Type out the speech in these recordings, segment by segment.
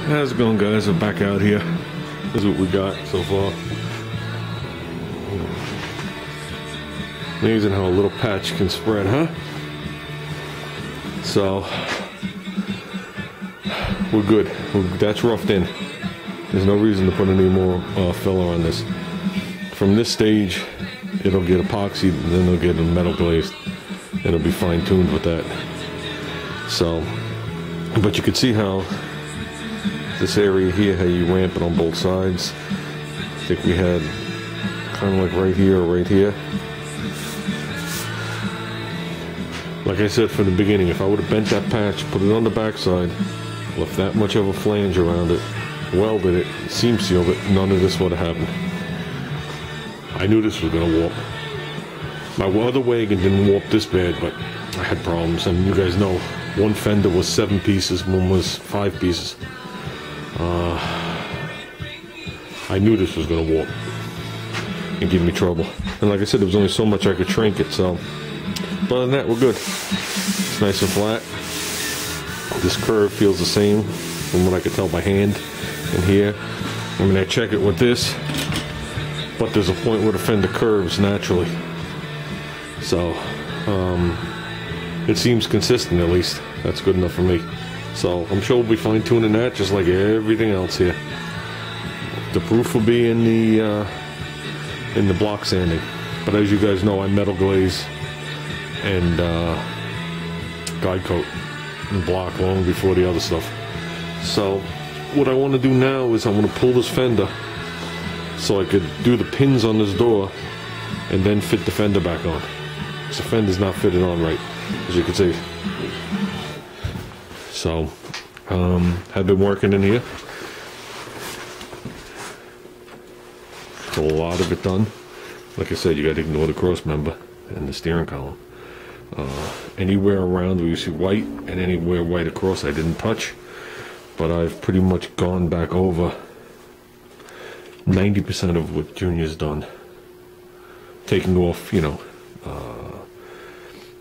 How's it going, guys? We're back out here. This is what we got so far. Amazing how a little patch can spread, huh? So we're good. That's roughed in. There's no reason to put any more filler on this. From this stage, it'll get epoxied, and then it'll get metal glazed. It'll be fine-tuned with that. So, but you can see how this area here, how you ramp it on both sides. I think we had kind of like right here or right here. Like I said from the beginning, if I would have bent that patch, put it on the backside, left that much of a flange around it, welded it, seam sealed it, none of this would have happened. I knew this was going to warp. My other wagon didn't warp this bad, but I had problems. And you guys know, one fender was 7 pieces, one was 5 pieces. I knew this was going to warp and give me trouble. And like I said, there was only so much I could shrink it, so. But other than that, we're good. It's nice and flat. This curve feels the same from what I could tell by hand in here. I mean, I check it with this, but there's a point where the fender curves naturally. So, it seems consistent at least. That's good enough for me. So, I'm sure we'll be fine-tuning that just like everything else here. The proof will be in the block sanding. But as you guys know, I metal glaze and guide coat and block long before the other stuff. So what I want to do now is I want to pull this fender so I could do the pins on this door and then fit the fender back on. Because the fender's not fitted on right, as you can see. So I've been working in here. A lot of it done. Like I said, you got to ignore the cross member and the steering column. Anywhere around where you see white and anywhere white across I didn't touch, but I've pretty much gone back over 90% of what Junior's done, taking off, you know,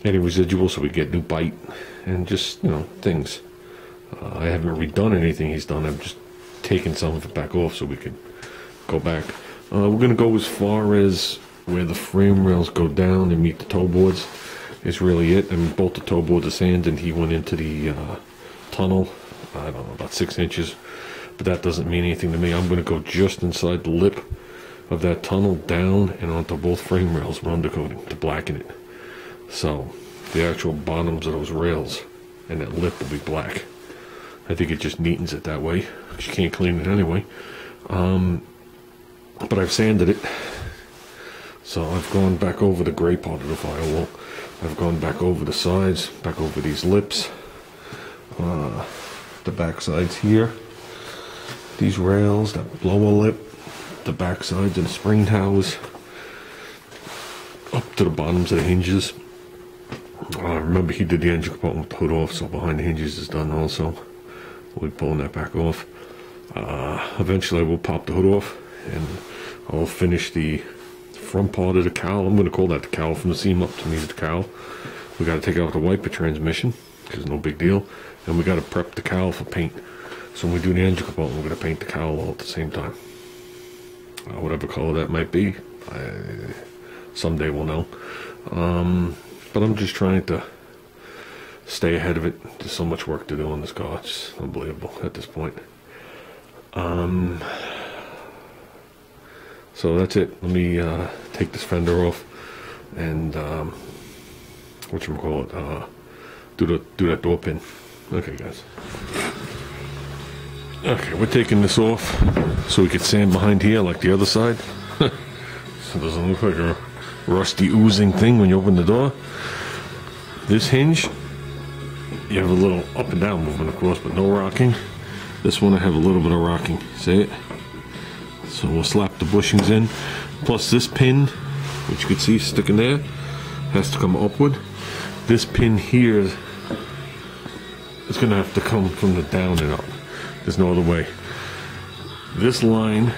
any residual so we get new bite and just, you know, things. I haven't redone anything he's done. I've just taken some of it back off so we could go back. We're going to go as far as where the frame rails go down and meet the toe boards. Is really it. I mean, both the toe boards are sand, and he went into the tunnel, I don't know, about 6 inches. But that doesn't mean anything to me. I'm going to go just inside the lip of that tunnel, down and onto both frame rails with undercoating to blacken it. So the actual bottoms of those rails and that lip will be black. I think it just neatens it that way, because you can't clean it anyway. But I've sanded it, so I've gone back over the gray part of the firewall. I've gone back over the sides, back over these lips, the back sides here, these rails, that blower lip, the back sides of the spring towers, up to the bottoms of the hinges. Remember, he did the engine compartment with the hood off, so behind the hinges is done also. We'll be pulling that back off. Eventually I will pop the hood off, and I'll finish the front part of the cowl. I'm going to call that the cowl from the seam up. To me, the cowl. We got to take out the wiper transmission, which is no big deal, and we got to prep the cowl for paint. So when we do the engine compartment, we're going to paint the cowl all at the same time. Whatever color that might be, someday we'll know. But I'm just trying to stay ahead of it. There's so much work to do on this car. It's unbelievable at this point. So that's it. Let me take this fender off and whatchamacallit, do that door pin. Okay, guys. Okay, we're taking this off so we can sand behind here like the other side. So it doesn't look like a rusty oozing thing when you open the door. This hinge, you have a little up and down movement, of course, but no rocking. This one I have a little bit of rocking. See it? So we'll slap the bushings in. Plus this pin, which you can see sticking there, has to come upward. This pin here is going to have to come from the down and up. There's no other way. This line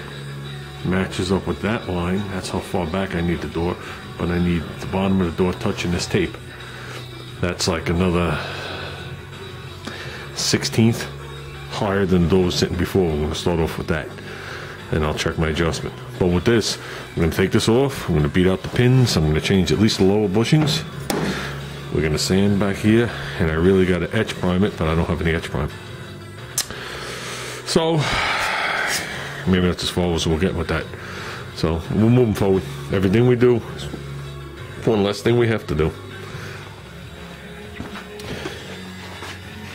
matches up with that line. That's how far back I need the door. But I need the bottom of the door touching this tape. That's like another 1/16 higher than the door was sitting before. We're going to start off with that, and I'll check my adjustment. But with this, I'm going to take this off. I'm going to beat out the pins. I'm going to change at least the lower bushings. We're going to sand back here, and I really got to etch prime it, but I don't have any etch prime. So maybe that's as far as we'll get with that. So we're moving forward. Everything we do is one less thing we have to do.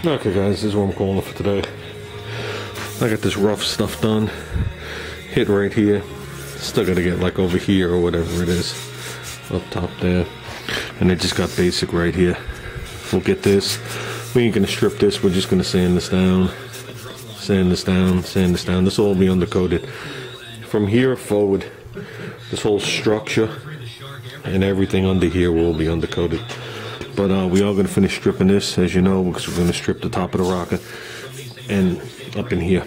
Okay guys, this is what I'm calling it for today. I got this rough stuff done. Hit right here. Still got to get like over here or whatever it is. Up top there. And I just got basic right here. We'll get this. We ain't going to strip this. We're just going to sand this down. Sand this down. Sand this down. This will all be undercoated. From here forward, this whole structure and everything under here will be undercoated. But we are going to finish stripping this, as you know, because we're going to strip the top of the rocker and up in here.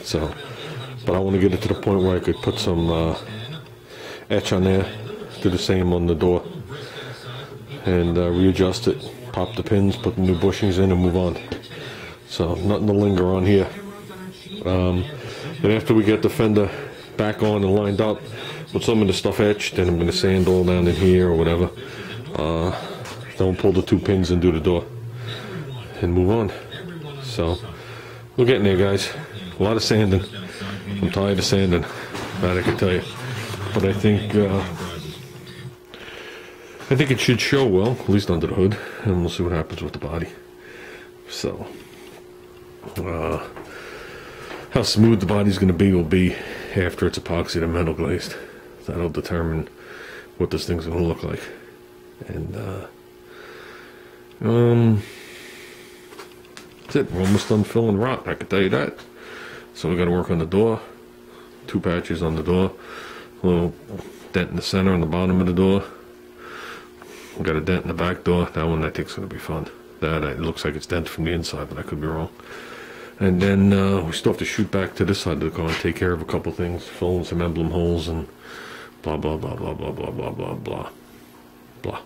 So, but I want to get it to the point where I could put some etch on there, do the same on the door, and readjust it, pop the pins, put the new bushings in, and move on. So nothing to linger on here. Then after we get the fender back on and lined up with some of the stuff etched, then I'm going to sand all down in here or whatever. Then we'll pull the 2 pins and do the door and move on. So we're getting there, guys. A lot of sanding. I'm tired of sanding, that I can tell you. But I think it should show well, at least under the hood, and we'll see what happens with the body. So how smooth the body's going to be will be after it's epoxied and metal glazed. That'll determine what this thing's going to look like. And that's it. We're almost done filling rock, I can tell you that. So we got to work on the door. 2 patches on the door. A little dent in the center and the bottom of the door. We got a dent in the back door. That one I think is going to be fun. That it looks like it's dented from the inside, but I could be wrong. And then we still have to shoot back to this side of the car and take care of a couple things, fill in some emblem holes and blah blah blah blah blah blah blah blah blah blah.